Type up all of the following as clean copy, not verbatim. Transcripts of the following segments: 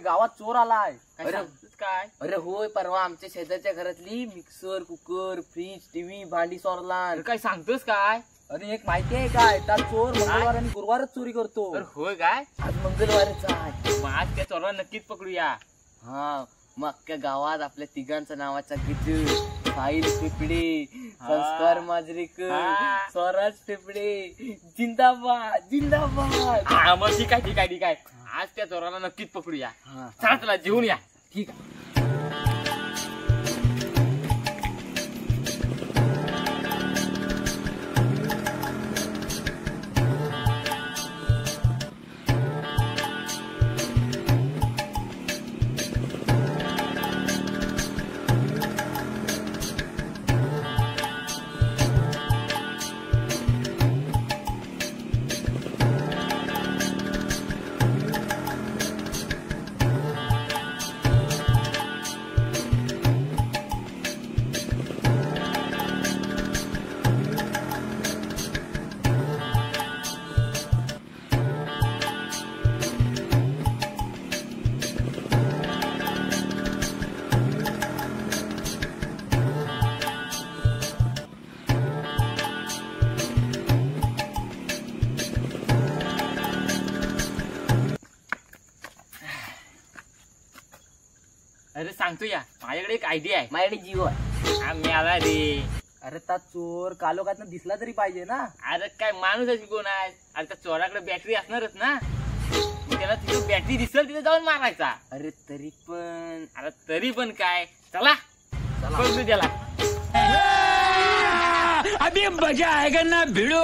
गावात चोर आलाय. काय? अरे होय, परवा आमच्या शेजारच्या घरातली मिक्सर, कुकर, फ्रीज, टीव्ही, भांडी चोरला. काय सांगतोस काय? अरे एक माहिती आहे काय, त्या चोर मंगळवार आणि गुरुवारच चोरी करतो. होय काय? आज मंगळवारच आहे. मग आज त्या चोराला नक्कीच पकडूया. हा, मग अख्ख्या गावात आपल्या तिघांचा नावाचा गिजू, साहिल टिपडे, संस्कार माजरेकर, स्वराज टिपडे, जिंदाबाद जिंदाबाद. मग ठीक आहे. आज त्या चोराला नक्कीच पकडूया. चला जेवून या. ठीक आहे. अरे सांगतो या, माझ्याकडे एक आयडिया आहे. माझ्याकडे जीव आहे. मिळाला रे. अरे त्या चोर कालोखात दिसला तरी पाहिजे ना. अरे काय माणूस अशी कोण आहे? अरे त्या चोराकडे बॅटरी असणारच ना. त्याला तिथं बॅटरी दिसेल तिथे जाऊन मारायचा. अरे तरी पण काय, चला बघू त्याला. अभी मजा आएगा ना भिड़ो.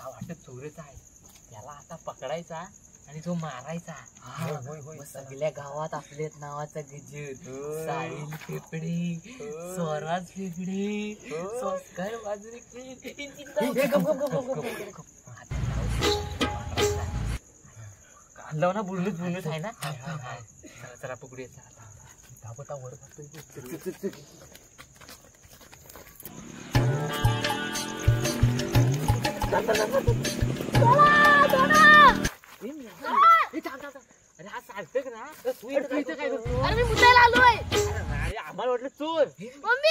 वाटत चोरच आहे, त्याला आता पकडायचा आणि तो मारायचा. सगळ्या गावात आपल्या नावाचा गजर, साहिल टिपडे, स्वराज टिपडे, संस्कार काढलं ना. बुडूनच आहे ना. चला पकडूया. वर अरे हा सार्थक ना. तू इथं काय करतो? अरे मी मुद्दायला आलोय. अरे आम्हाला वाटलं चोर. मम्मी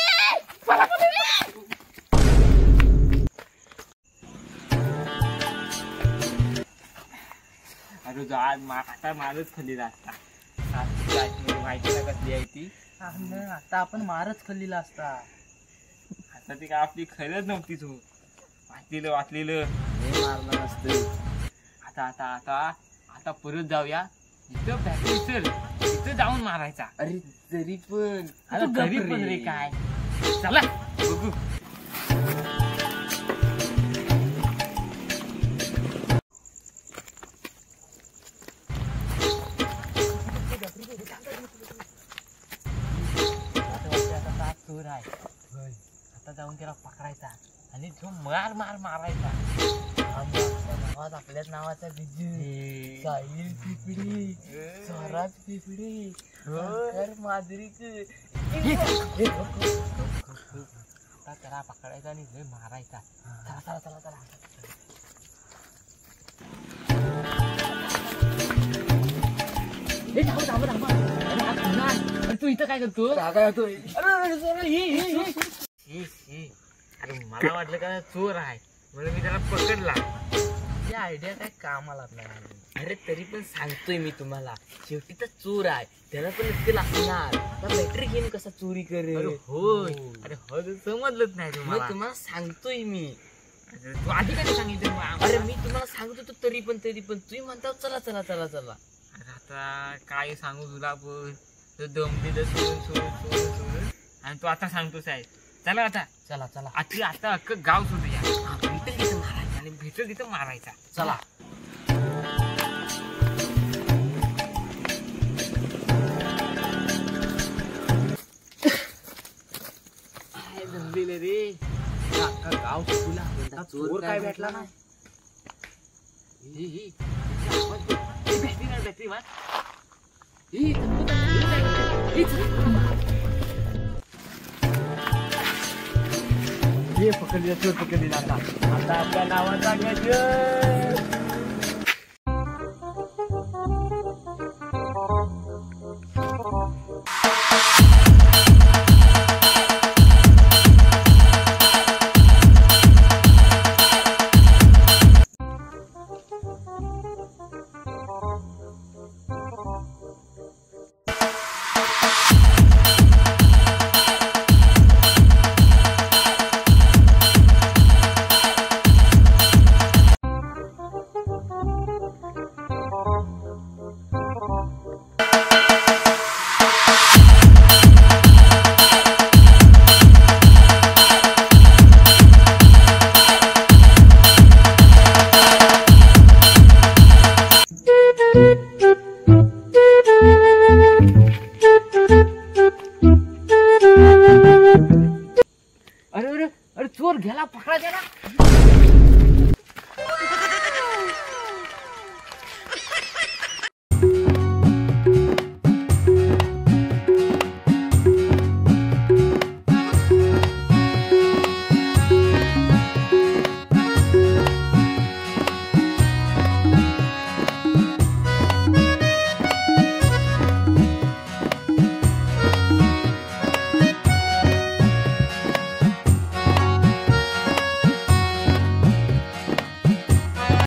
अरे जो आज आता मारच खाल्लेला असता. माहिती ना कसली आहे ती. आता आपण मारच खाल्लेला असता. आता ती काय आपली खरंच नव्हती. तू वाचलेलं मारलं नसतं. आता परत जाऊया. इथं बॅटरी दिसेल तिथं जाऊन मारायचा. अरे तरी पण रे काय. चला बघू. चोर आहे. आता जाऊन त्याला पकडायचा आणि जो मारायचा. आपल्याच नावाचा बिजू, साहिल पिपडी, स्वराज पिपडी, संस्कार माजरेकर. आता त्याला पकडायचा आणि मारायचा. चला. अरे तू इथं काय करतो? अरे मला वाटलं का चोर आहे म्हणून मी त्याला पकडला. ही आयडिया काय कामाला नाही. अरे तरी पण सांगतोय मी तुम्हाला, शेवटी तर चोर आहे, त्याला पण नक्की लागणार. बॅटरी घेऊन कसा चोरी करेल? होय. अरे हो समजलंच नाही तुम्हाला सांगतोय मी. तू आधी काय सांगितलं? अरे मी तुम्हाला सांगतो तरी पण तुम्ही म्हणता चला. आता काय सांगू तुला, पण दम दिलं सोडून आणि तू आता सांगतोस आहे. चला आता चला आता अख्खं गाव सोडूया. भेटेल तिथं मारायचा. चला. जमलेलं रे. गाव सोडूला चोर काय भेटला ना. बॅटरी मार. हे पकडली चोर पकडली आता आता आपल्या नावाचा गजर